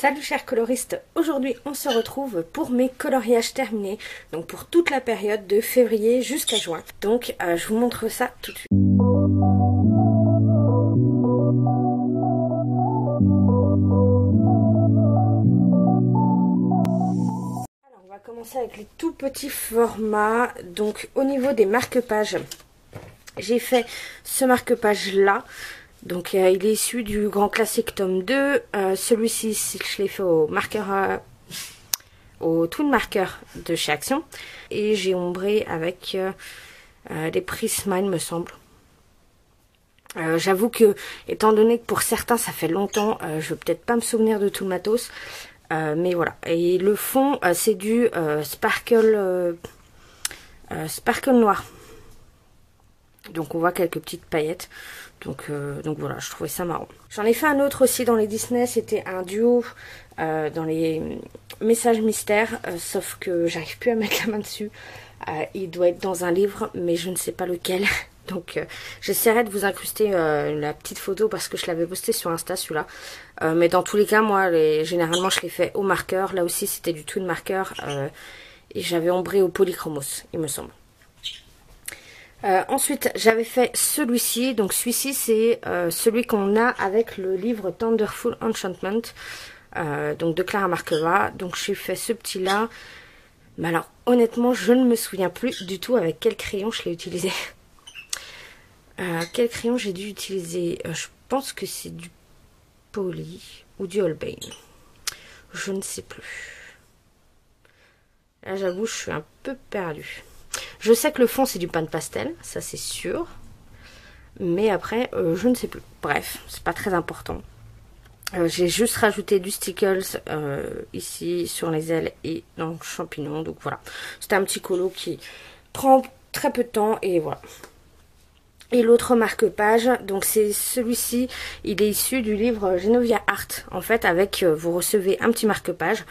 Salut chers coloristes, aujourd'hui on se retrouve pour mes coloriages terminés, donc pour toute la période de février jusqu'à juin. Donc je vous montre ça tout de suite. Alors on va commencer avec les tout petits formats. Donc au niveau des marque-pages, j'ai fait ce marque-page là. Donc il est issu du Grand Classique tome 2. Celui-ci, je l'ai fait au marqueur, au Twin Marker de chez Action. Et j'ai ombré avec les Prisma, il me semble. J'avoue que, étant donné que pour certains ça fait longtemps, je vais peut-être pas me souvenir de tout le matos. Mais voilà. Et le fond, c'est du sparkle noir. Donc on voit quelques petites paillettes. Donc voilà, je trouvais ça marrant. J'en ai fait un autre aussi dans les Disney, c'était un duo dans les messages mystères, sauf que j'arrive plus à mettre la main dessus. Il doit être dans un livre, mais je ne sais pas lequel. Donc j'essaierai de vous incruster la petite photo parce que je l'avais posté sur Insta celui-là. Mais dans tous les cas, moi, généralement je l'ai fait au marqueur. Là aussi c'était du Twin Marker et j'avais ombré au polychromos, il me semble. Ensuite, j'avais fait celui-ci. Donc celui-ci, c'est celui qu'on a avec le livre Thunderful Enchantment, donc de Clara Markova. Donc j'ai fait ce petit-là. Mais alors, honnêtement, je ne me souviens plus du tout avec quel crayon je l'ai utilisé. Quel crayon j'ai dû utiliser? Je pense que c'est du Poly ou du Holbein. Je ne sais plus. Là, j'avoue, je suis un peu perdue. Je sais que le fond c'est du pan pastel, ça c'est sûr. Mais après, je ne sais plus. Bref, c'est pas très important. J'ai juste rajouté du stickles ici sur les ailes et dans le champignon. Donc voilà. C'était un petit colo qui prend très peu de temps et voilà. Et l'autre marque-page, donc c'est celui-ci, il est issu du livre Genovia Art, en fait, avec, vous recevez un petit marque-page,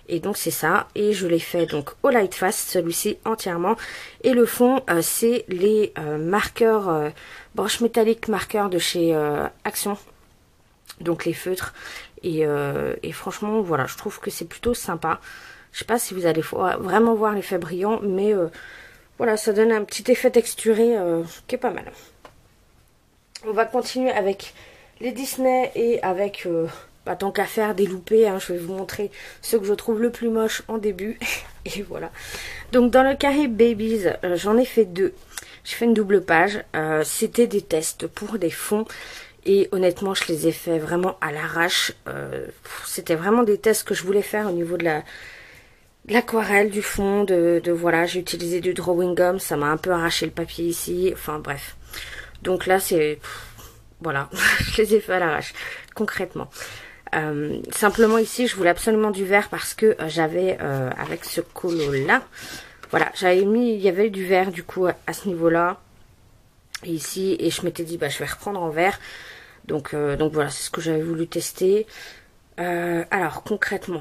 et donc c'est ça, et je l'ai fait donc au Lightfast, celui-ci entièrement, et le fond, c'est les marqueurs, broches métalliques marqueurs de chez Action, donc les feutres, et franchement, voilà, je trouve que c'est plutôt sympa. Je sais pas si vous allez vraiment voir l'effet brillant, mais voilà, ça donne un petit effet texturé qui est pas mal. On va continuer avec les Disney et avec, tant qu'à faire, des loupés. Hein, je vais vous montrer ceux que je trouve le plus moche en début. Et voilà. Donc dans le carré Babies, j'en ai fait deux. J'ai fait une double page. C'était des tests pour des fonds. Et honnêtement, je les ai fait vraiment à l'arrache. C'était vraiment des tests que je voulais faire au niveau de l'aquarelle, du fond, voilà, j'ai utilisé du drawing gum, ça m'a un peu arraché le papier ici, enfin bref. Donc là c'est, voilà, je les ai fait à l'arrache, concrètement. Simplement ici, je voulais absolument du vert parce que j'avais, avec ce colo là, voilà, j'avais mis, il y avait du vert du coup à ce niveau-là, et ici, et je m'étais dit, bah je vais reprendre en vert. Donc voilà, c'est ce que j'avais voulu tester. Alors concrètement,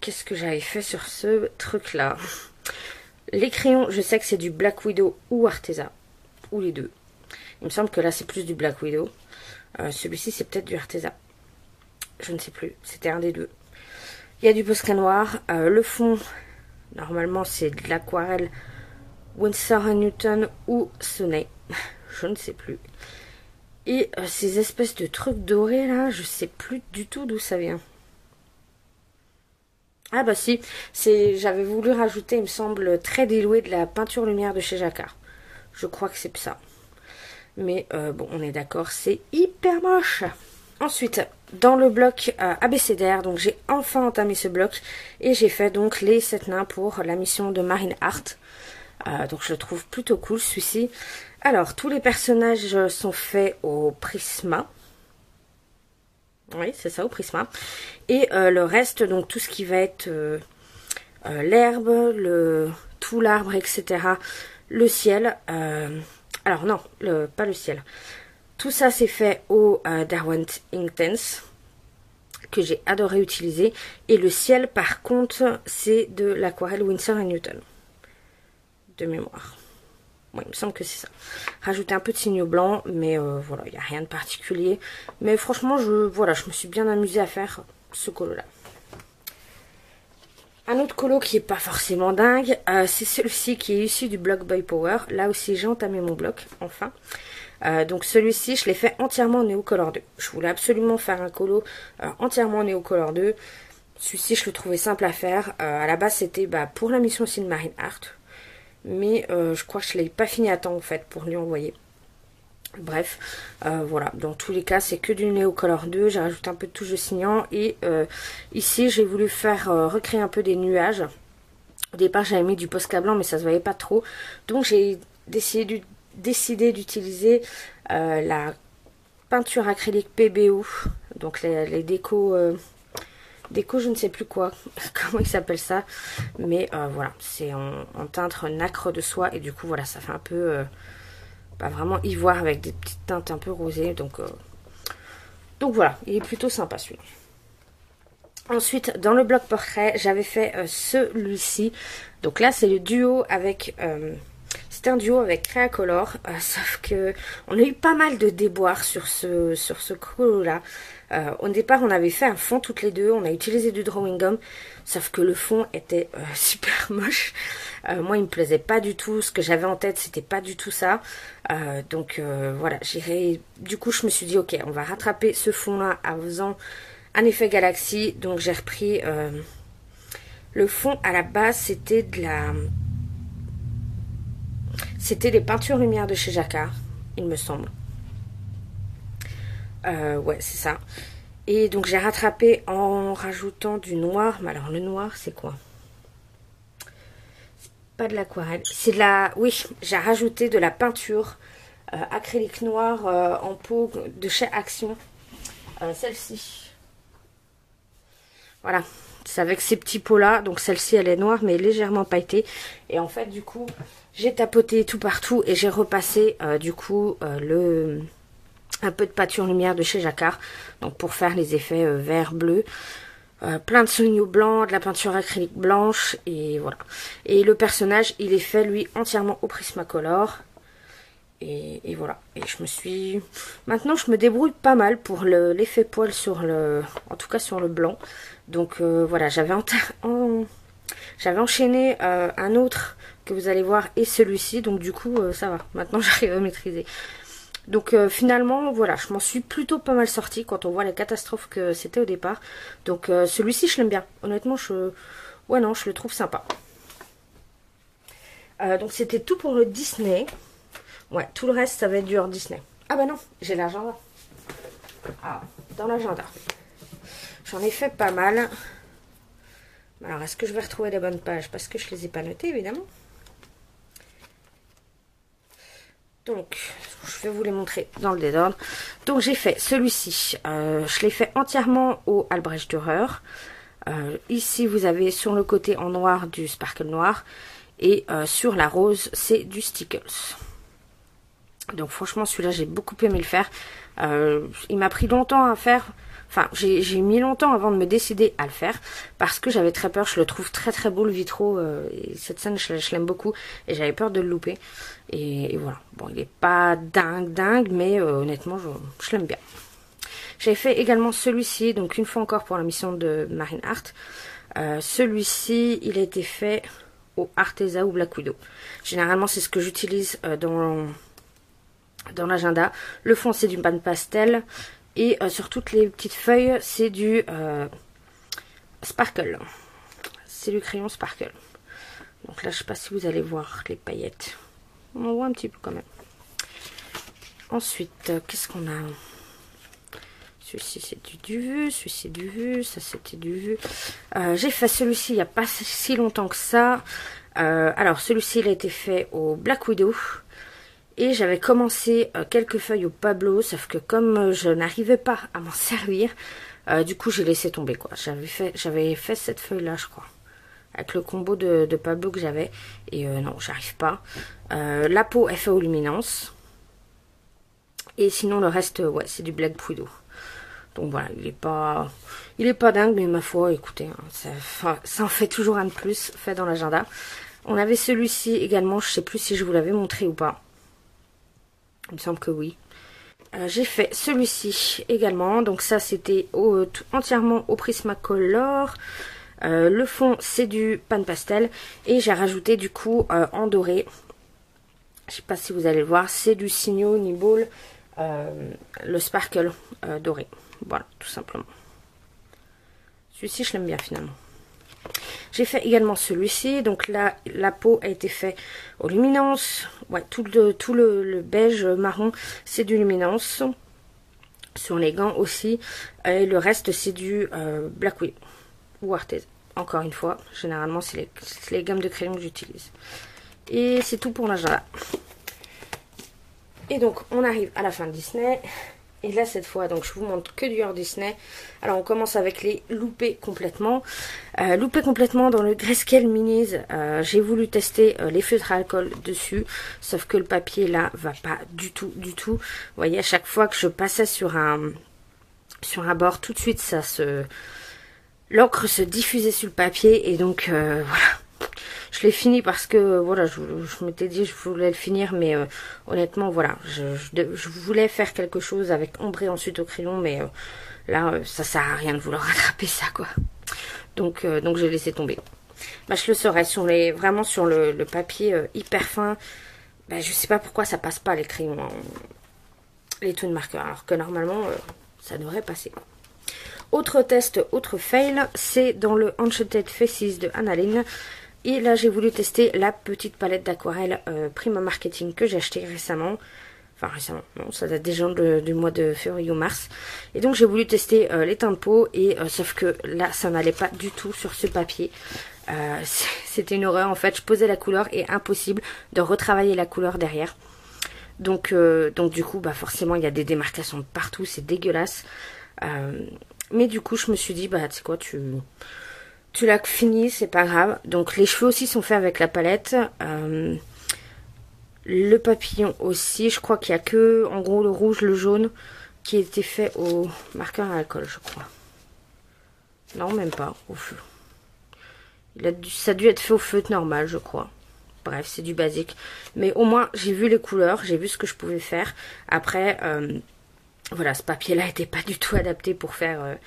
qu'est-ce que j'avais fait sur ce truc là? Les crayons, je sais que c'est du Black Widow ou Arteza, ou les deux. Il me semble que là c'est plus du Black Widow. Celui-ci c'est peut-être du Arteza, je ne sais plus, c'était un des deux. Il y a du Posca noir. Le fond, normalement c'est de l'aquarelle Winsor & Newton ou Sonet, je ne sais plus. Et ces espèces de trucs dorés là, je sais plus du tout d'où ça vient. Ah bah si, j'avais voulu rajouter, il me semble, très dilué de la peinture lumière de chez Jacquard. Je crois que c'est ça. Mais bon, on est d'accord, c'est hyper moche. Ensuite, dans le bloc abécédaire, donc j'ai enfin entamé ce bloc. Et j'ai fait donc les 7 nains pour la mission de Marine Art. Donc je le trouve plutôt cool celui-ci. Alors, tous les personnages sont faits au Prisma. Oui, c'est ça, au Prisma. Et le reste, donc tout ce qui va être l'herbe, tout l'arbre, etc. Le ciel. Alors non, pas le ciel. Tout ça, c'est fait au Derwent Inktense, que j'ai adoré utiliser. Et le ciel, par contre, c'est de l'aquarelle Winsor & Newton. De mémoire. Oui, il me semble que c'est ça. Rajouter un peu de signaux blancs, mais voilà, il n'y a rien de particulier. Mais franchement, je me suis bien amusée à faire ce colo-là. Un autre colo qui est pas forcément dingue, c'est celui-ci qui est issu du bloc Boy Power. Là aussi j'ai entamé mon bloc, enfin. Donc celui-ci je l'ai fait entièrement en Neocolor 2. Je voulais absolument faire un colo entièrement en Neocolor 2. Celui-ci je le trouvais simple à faire. À la base c'était pour la mission aussi de Marine Art. Mais je crois que je l'ai pas fini à temps en fait pour lui envoyer. Bref, voilà, dans tous les cas c'est que du Neocolor 2, j'ai rajouté un peu de touche de signant et ici j'ai voulu faire recréer un peu des nuages. Au départ j'avais mis du Posca blanc mais ça se voyait pas trop, donc j'ai décidé d'utiliser la peinture acrylique PBO, donc les déco je ne sais plus quoi, comment il s'appelle ça, mais voilà, c'est en teinte nacre de soie et du coup voilà ça fait un peu... vraiment ivoire avec des petites teintes un peu rosées. Donc voilà, il est plutôt sympa celui-là. Ensuite, dans le bloc portrait, j'avais fait celui-ci. Donc là, c'est le duo avec... c'était un duo avec Créacolor. Sauf que on a eu pas mal de déboires sur ce colo-là. Au départ, on avait fait un fond toutes les deux. On a utilisé du drawing gum. Sauf que le fond était super moche. Moi, il me plaisait pas du tout. Ce que j'avais en tête, c'était pas du tout ça. Donc voilà, du coup, je me suis dit, ok, on va rattraper ce fond-là en faisant un effet galaxie. Donc j'ai repris le fond. À la base, c'était des peintures lumière de chez Jacquard, il me semble. Ouais, c'est ça. Et donc j'ai rattrapé en rajoutant du noir. Mais alors le noir, c'est quoi? C'est pas de l'aquarelle. C'est de la... Oui, j'ai rajouté de la peinture acrylique noir en peau de chez Action. Celle-ci. Voilà. C'est avec ces petits pots-là. Donc celle-ci, elle est noire, mais légèrement pailletée. Et en fait, du coup, j'ai tapoté tout partout et j'ai repassé, du coup, un peu de peinture lumière de chez Jacquard, donc pour faire les effets vert, bleu, plein de signaux blancs, de la peinture acrylique blanche, et voilà. Et le personnage, il est fait, lui, entièrement au Prismacolor, et voilà. Et maintenant, je me débrouille pas mal pour l'effet poil en tout cas sur le blanc. Donc voilà, j'avais enchaîné un autre que vous allez voir et celui-ci, donc du coup, ça va. Maintenant, j'arrive à maîtriser. Donc finalement, voilà, je m'en suis plutôt pas mal sortie quand on voit les catastrophes que c'était au départ. Donc celui-ci, je l'aime bien. Honnêtement, je le trouve sympa. Donc c'était tout pour le Disney. Ouais, tout le reste, ça va être du hors Disney. Ah bah non, j'ai l'agenda. Ah, dans l'agenda. J'en ai fait pas mal. Alors, est-ce que je vais retrouver les bonnes pages? Parce que je les ai pas notées, évidemment. Donc, je vais vous les montrer dans le désordre. Donc, j'ai fait celui-ci. Je l'ai fait entièrement au Albrecht Dürer. Ici, vous avez sur le côté en noir du sparkle noir. Et sur la rose, c'est du Stickles. Donc, franchement, celui-là, j'ai beaucoup aimé le faire. Il m'a pris longtemps à faire. Enfin, j'ai mis longtemps avant de me décider à le faire parce que j'avais très peur. Je le trouve très très beau le vitro. Et cette scène, je l'aime beaucoup et j'avais peur de le louper. Et voilà. Bon, il n'est pas dingue, mais honnêtement, je l'aime bien. J'ai fait également celui-ci, donc une fois encore pour la mission de Marine Art. Celui-ci, il a été fait au Arteza ou Black Widow. Généralement, c'est ce que j'utilise dans l'agenda. Le fond, c'est du pan pastel. Et sur toutes les petites feuilles, c'est du sparkle. C'est du crayon sparkle. Donc là, je ne sais pas si vous allez voir les paillettes. On en voit un petit peu quand même. Ensuite, qu'est-ce qu'on a? Celui-ci, c'est du vu. Celui-ci, du vu. Ça, c'était du vu. J'ai fait celui-ci il n'y a pas si longtemps que ça. Alors, celui-ci, il a été fait au Black Widow. Et j'avais commencé quelques feuilles au Pablo, sauf que comme je n'arrivais pas à m'en servir, du coup j'ai laissé tomber quoi. J'avais fait cette feuille là je crois, avec le combo de Pablo que j'avais, et non j'arrive pas. La peau est fait aux luminances, et sinon le reste ouais c'est du Black Widow. Donc voilà, il est pas dingue, mais ma foi écoutez, hein, ça en fait toujours un de plus fait dans l'agenda. On avait celui-ci également, je sais plus si je vous l'avais montré ou pas. Il me semble que oui. J'ai fait celui-ci également. Donc ça, c'était entièrement au Prismacolor. Le fond, c'est du pan pastel. Et j'ai rajouté du coup en doré. Je sais pas si vous allez le voir. C'est du Signo Niball, le sparkle doré. Voilà, tout simplement. Celui-ci, je l'aime bien finalement. J'ai fait également celui-ci. Donc là, la peau a été faite au luminance. Ouais, tout le beige marron, c'est du luminance. Sur les gants aussi. Et le reste, c'est du Black Widow ou Arteza. Encore une fois, généralement, c'est les gammes de crayons que j'utilise. Et c'est tout pour l'agenda. Et donc, on arrive à la fin de Disney. Et là, cette fois, donc je vous montre que du hors Disney. Alors, on commence avec les loupés complètement. Loupés complètement dans le Grayscale Minis. J'ai voulu tester les feutres à alcool dessus. Sauf que le papier, là, va pas du tout, du tout. Vous voyez, à chaque fois que je passais sur un bord, tout de suite, l'encre se diffusait sur le papier. Et donc, voilà. Je l'ai fini parce que, voilà, je m'étais dit je voulais le finir, mais honnêtement, voilà, je voulais faire quelque chose avec ombré ensuite au crayon, mais là, ça sert à rien de vouloir rattraper ça, quoi. Donc j'ai laissé tomber. Bah, je le saurais, vraiment sur le papier hyper fin, bah, je sais pas pourquoi ça passe pas les crayons, hein, les twin markers, alors que normalement, ça devrait passer, quoi. Autre test, autre fail, c'est dans le Enchanted Faces de Annalyn. Et là, j'ai voulu tester la petite palette d'aquarelle Prima Marketing que j'ai acheté récemment. Enfin, récemment, non, ça date déjà du mois de février ou mars. Et donc, j'ai voulu tester les teintes de peau. Et sauf que là, ça n'allait pas du tout sur ce papier. C'était une horreur. En fait, je posais la couleur et impossible de retravailler la couleur derrière. Donc du coup, bah forcément, il y a des démarcations de partout. C'est dégueulasse. Mais du coup, je me suis dit, bah, tu sais quoi, tu l'as fini, c'est pas grave. Donc les cheveux aussi sont faits avec la palette. Le papillon aussi. Je crois qu'il y a que, en gros, le rouge, le jaune qui était fait au marqueur à alcool, je crois. Non, même pas, au feu. Ça a dû être fait au feutre normal, je crois. Bref, c'est du basique. Mais au moins, j'ai vu les couleurs, j'ai vu ce que je pouvais faire. Après, voilà, ce papier-là n'était pas du tout adapté pour faire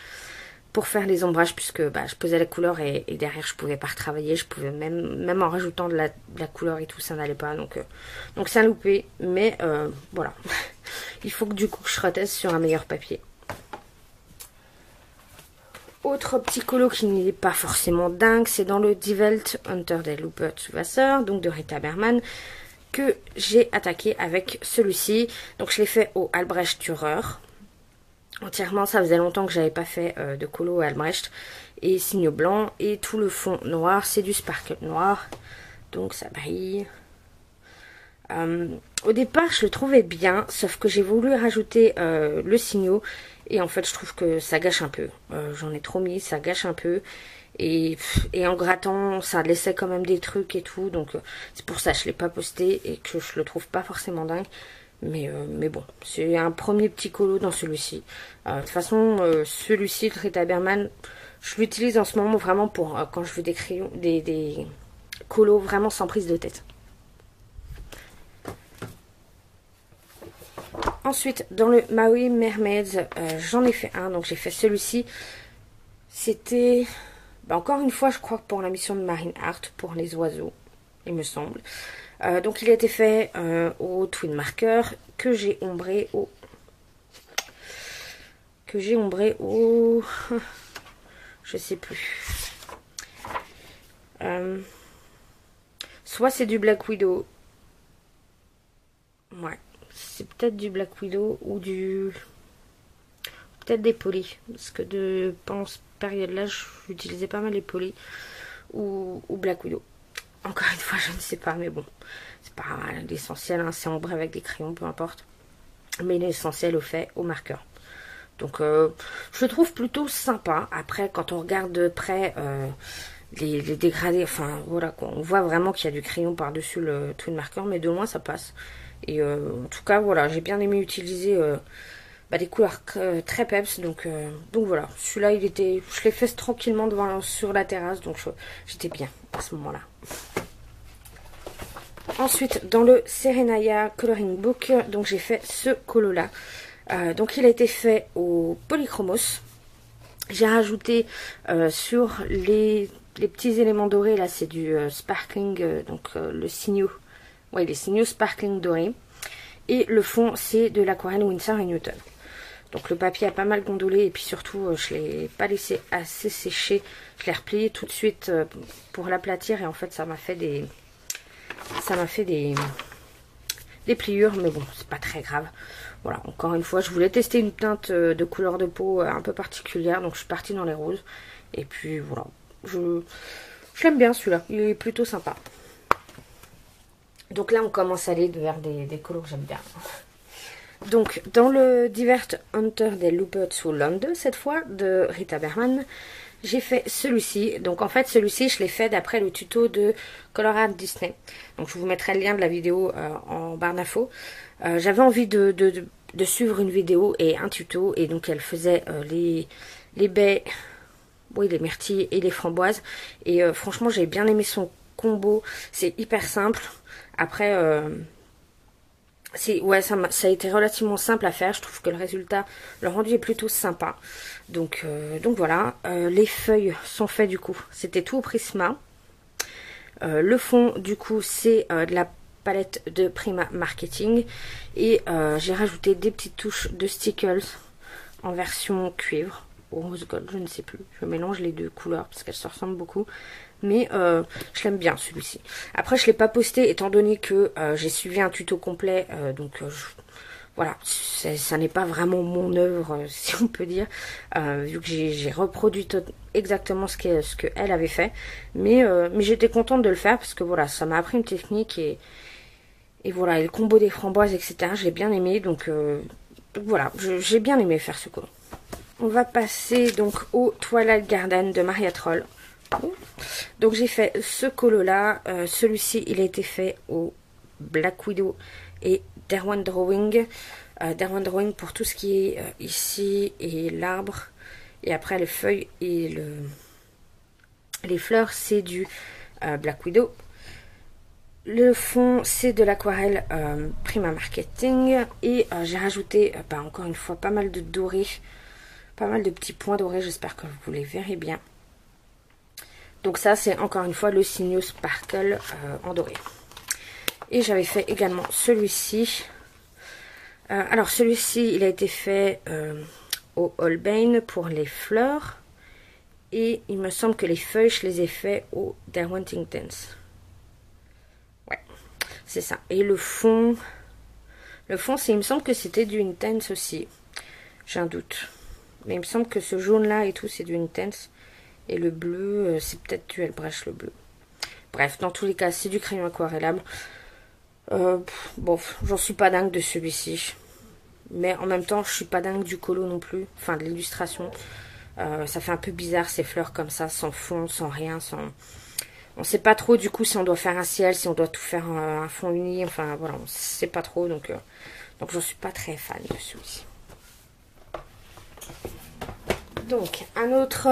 les ombrages, puisque bah, je posais la couleur et derrière je pouvais pas retravailler, je pouvais même en rajoutant de la couleur et tout, ça n'allait pas, donc c'est un loupé, mais voilà. Il faut que du coup je reteste sur un meilleur papier. Autre petit colo qui n'est pas forcément dingue, c'est dans le Die Welt Unter der Lupe zu Wasser, donc de Rita Berman, que j'ai attaqué avec celui-ci. Donc je l'ai fait au Albrecht Dürer. Entièrement, ça faisait longtemps que j'avais pas fait de colo Albrecht. Et signe blanc. Et tout le fond noir, c'est du sparkle noir. Donc ça brille. Au départ, je le trouvais bien. Sauf que j'ai voulu rajouter le signaux. Et en fait, je trouve que ça gâche un peu. J'en ai trop mis, ça gâche un peu. Et en grattant, ça laissait quand même des trucs et tout. Donc c'est pour ça que je l'ai pas posté. Et que je le trouve pas forcément dingue. Mais bon, c'est un premier petit colo dans celui-ci. De toute façon, celui-ci, de Rita Berman, je l'utilise en ce moment vraiment pour quand je veux des crayons, des colos vraiment sans prise de tête. Ensuite, dans le Maui Mermaids, j'en ai fait un. Donc j'ai fait celui-ci. C'était, encore une fois, je crois que pour la mission de Marine Art, pour les oiseaux, il me semble. Donc il a été fait au Twin Marker que j'ai ombré au je sais plus, soit c'est du Black Widow, ouais, c'est peut-être du Black Widow ou peut-être des polis, parce que pendant cette période là j'utilisais pas mal les polis ou Black Widow. Encore une fois, je ne sais pas, mais bon, c'est pas l'essentiel, hein, c'est ombré avec des crayons, peu importe. Mais l'essentiel au fait au marqueur. Donc, je le trouve plutôt sympa. Après, quand on regarde de près les dégradés, enfin, voilà, quoi, on voit vraiment qu'il y a du crayon par-dessus le twin marker, mais de loin, ça passe. Et en tout cas, voilà, j'ai bien aimé utiliser des couleurs très peps, donc voilà. Celui-là, je l'ai fait tranquillement sur la terrasse, donc j'étais bien à ce moment-là. Ensuite, dans le Serenaya Coloring Book, donc j'ai fait ce colo-là. Donc il a été fait au Polychromos. J'ai rajouté sur les petits éléments dorés, là c'est du sparkling, donc le signaux, ouais, les signaux sparkling dorés. Et le fond c'est de l'aquarelle Winsor & Newton. Donc le papier a pas mal gondolé et puis surtout je ne l'ai pas laissé assez sécher. Je l'ai replié tout de suite pour l'aplatir et en fait ça m'a fait des pliures, mais bon c'est pas très grave. Voilà, encore une fois je voulais tester une teinte de couleur de peau un peu particulière, donc je suis partie dans les roses. Et puis voilà, je l'aime bien celui-là, il est plutôt sympa. Donc là on commence à aller vers des couleurs que j'aime bien. Donc, dans le Divert Hunter des Loopers sous Londres, cette fois, de Rita Berman, j'ai fait celui-ci. Donc, en fait, celui-ci, je l'ai fait d'après le tuto de Color Art Disney. Donc, je vous mettrai le lien de la vidéo en barre d'infos. J'avais envie de suivre une vidéo et un tuto. Et donc, elle faisait les baies, oui, les myrtilles et les framboises. Et franchement, j'ai bien aimé son combo. C'est hyper simple. Après... ouais, ça a été relativement simple à faire. Je trouve que le résultat, le rendu est plutôt sympa. Donc voilà. Les feuilles sont faites du coup. C'était tout au Prisma. Le fond du coup c'est de la palette de Prima Marketing. Et j'ai rajouté des petites touches de Stickles en version cuivre. Ou rose gold, je ne sais plus. Je mélange les deux couleurs parce qu'elles se ressemblent beaucoup. Mais je l'aime bien celui-ci. Après je ne l'ai pas posté étant donné que j'ai suivi un tuto complet. Voilà, ça n'est pas vraiment mon œuvre si on peut dire. Vu que j'ai reproduit exactement ce qu'elle avait fait. Mais j'étais contente de le faire parce que voilà, ça m'a appris une technique. Et voilà, et le combo des framboises etc. J'ai bien aimé. Donc voilà, j'ai bien aimé faire ce color. On va passer donc au Twilight Garden de Maria Troll. Donc j'ai fait ce colo là, celui-ci il a été fait au Black Widow et Derwent Drawing. Derwent Drawing pour tout ce qui est ici et l'arbre, et après les feuilles et les fleurs c'est du Black Widow. Le fond c'est de l'aquarelle Prima Marketing et j'ai rajouté encore une fois pas mal de doré, pas mal de petits points dorés, j'espère que vous les verrez bien. Donc ça c'est encore une fois le signaux sparkle en doré. Et j'avais fait également celui-ci. Alors celui-ci il a été fait au Holbein pour les fleurs. Et il me semble que les feuilles je les ai fait au Derwent Intense. Ouais, c'est ça. Et le fond c'est, il me semble que c'était du Intense aussi. J'ai un doute. Mais il me semble que ce jaune là et tout c'est du Intense. Et le bleu, c'est peut-être du Elbrecht le bleu. Bref, dans tous les cas, c'est du crayon aquarellable. Bon, j'en suis pas dingue de celui-ci. Mais en même temps, je suis pas dingue du colo non plus. Enfin, de l'illustration. Ça fait un peu bizarre ces fleurs comme ça, sans fond, sans rien, sans... On sait pas trop du coup si on doit faire un ciel, si on doit tout faire un fond uni. Enfin, voilà, on sait pas trop. Donc j'en suis pas très fan de celui-ci. Donc, un autre...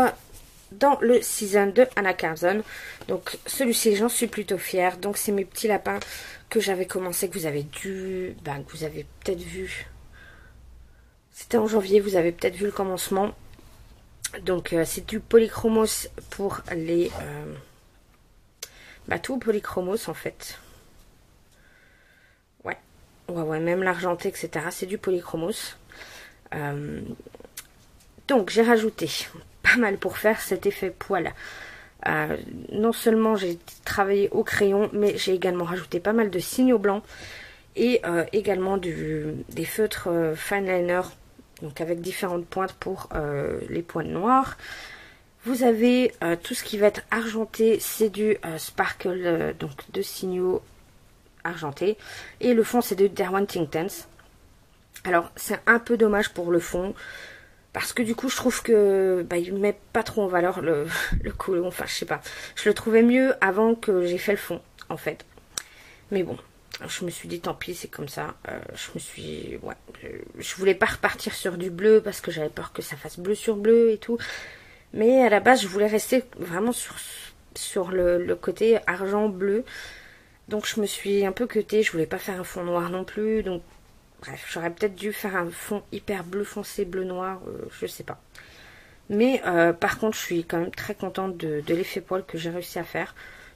dans le Season de Anna Carson. Donc celui-ci j'en suis plutôt fière. Donc c'est mes petits lapins que j'avais commencé, que vous avez que vous avez peut-être vu. C'était en janvier, vous avez peut-être vu le commencement. Donc c'est du polychromos pour les tout polychromos en fait. Ouais, même l'argenté etc. C'est du polychromos. Donc j'ai rajouté pas mal pour faire cet effet poil. Non seulement j'ai travaillé au crayon, mais j'ai également rajouté pas mal de signaux blancs et également des feutres fine liner, donc avec différentes pointes pour les pointes noires. Vous avez tout ce qui va être argenté, c'est du sparkle, donc de signaux argentés, et le fond c'est de Derwent Intense. Alors c'est un peu dommage pour le fond. Parce que du coup, je trouve que il ne met pas trop en valeur le colo. Enfin, je sais pas. Je le trouvais mieux avant que j'ai fait le fond, en fait. Mais bon, je me suis dit, tant pis, c'est comme ça. Je voulais pas repartir sur du bleu parce que j'avais peur que ça fasse bleu sur bleu et tout. Mais à la base, je voulais rester vraiment sur le côté argent-bleu. Donc, je me suis un peu cutée. Je voulais pas faire un fond noir non plus. Donc, bref, j'aurais peut-être dû faire un fond hyper bleu foncé, bleu noir, je sais pas. Mais par contre, je suis quand même très contente de l'effet poil que j'ai réussi à faire.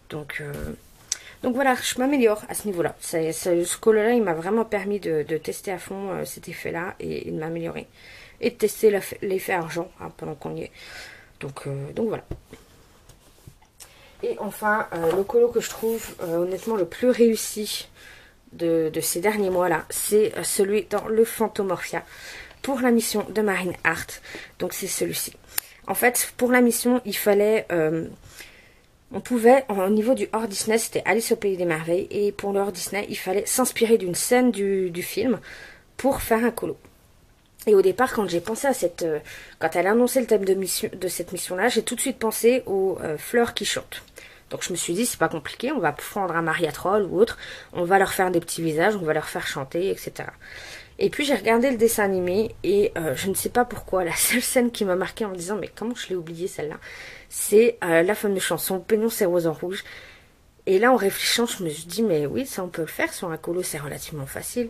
Donc voilà, je m'améliore à ce niveau-là. Ce colo-là, il m'a vraiment permis de tester à fond cet effet-là et de m'améliorer. Et de tester l'effet argent hein, pendant qu'on y est. Donc voilà. Et enfin, le colo que je trouve honnêtement le plus réussi de ces derniers mois-là, c'est celui dans le Fantomorphia pour la mission de Marine Hart. Donc c'est celui-ci. En fait, pour la mission, il fallait... on pouvait, au niveau du hors Disney, c'était Alice au Pays des Merveilles. Et pour le hors Disney, il fallait s'inspirer d'une scène du film pour faire un colo. Et au départ, quand j'ai pensé à quand elle a annoncé le thème de cette mission-là, j'ai tout de suite pensé aux fleurs qui chantent. Donc je me suis dit, c'est pas compliqué, on va prendre un Maria Troll ou autre, on va leur faire des petits visages, on va leur faire chanter, etc. Et puis j'ai regardé le dessin animé et je ne sais pas pourquoi, la seule scène qui m'a marqué en me disant, mais comment je l'ai oublié celle-là, c'est la fameuse chanson Peignons ces roses en rouge. Et là, en réfléchissant, je me suis dit, mais oui, ça on peut le faire, sur un colo c'est relativement facile.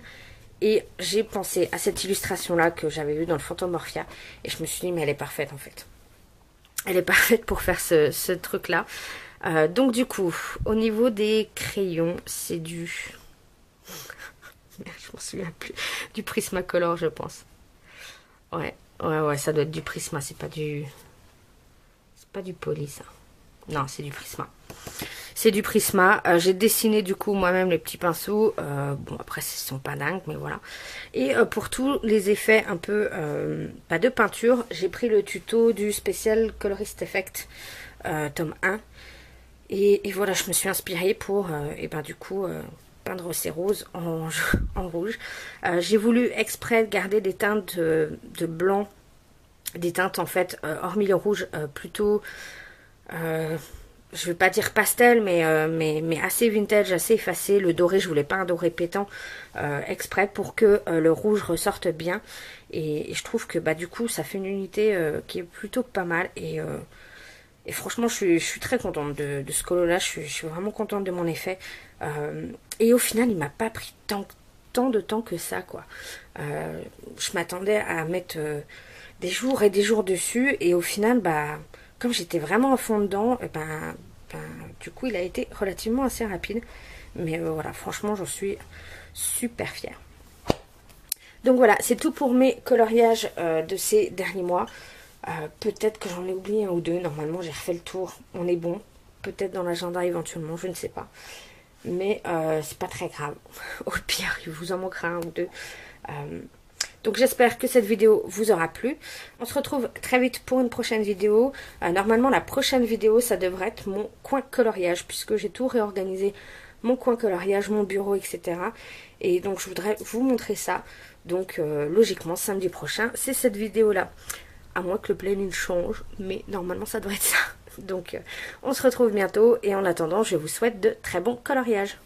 Et j'ai pensé à cette illustration-là que j'avais vue dans le Fantomorphia. Et je me suis dit, mais elle est parfaite en fait. Elle est parfaite pour faire ce truc-là. Donc du coup, au niveau des crayons, c'est du... Merde, je m'en souviens plus. Du Prismacolor, je pense. Ouais, ça doit être du Prisma. C'est pas du Poly, ça. Non, c'est du Prisma. C'est du Prisma. J'ai dessiné du coup moi-même les petits pinceaux. Bon, après, ils sont pas dingues, mais voilà. Et pour tous les effets un peu, pas de peinture, j'ai pris le tuto du Special Colorist Effect, tome 1. Et voilà, je me suis inspirée pour, et ben du coup, peindre ces roses en rouge. J'ai voulu exprès garder des teintes de blanc, des teintes en fait, hormis le rouge, plutôt... je vais pas dire pastel, mais assez vintage, assez effacé. Le doré, je voulais pas un doré pétant exprès pour que le rouge ressorte bien. Et je trouve que bah du coup, ça fait une unité qui est plutôt pas mal. Et franchement, je suis très contente de ce colo-là. Je suis vraiment contente de mon effet. Et au final, il m'a pas pris tant de temps que ça, quoi. Je m'attendais à mettre des jours et des jours dessus. Et au final, bah... Comme j'étais vraiment à fond dedans, du coup, il a été relativement assez rapide. Mais voilà, franchement, j'en suis super fière. Donc voilà, c'est tout pour mes coloriages de ces derniers mois. Peut-être que j'en ai oublié un ou deux. Normalement, j'ai refait le tour. On est bon. Peut-être dans l'agenda éventuellement, je ne sais pas. Mais c'est pas très grave. Au pire, il vous en manquera un ou deux. Donc j'espère que cette vidéo vous aura plu. On se retrouve très vite pour une prochaine vidéo. Normalement la prochaine vidéo ça devrait être mon coin coloriage puisque j'ai tout réorganisé, mon coin coloriage, mon bureau, etc. Et donc je voudrais vous montrer ça. Donc logiquement samedi prochain c'est cette vidéo là. À moins que le planning change, mais normalement ça doit être ça. Donc on se retrouve bientôt et en attendant je vous souhaite de très bons coloriages.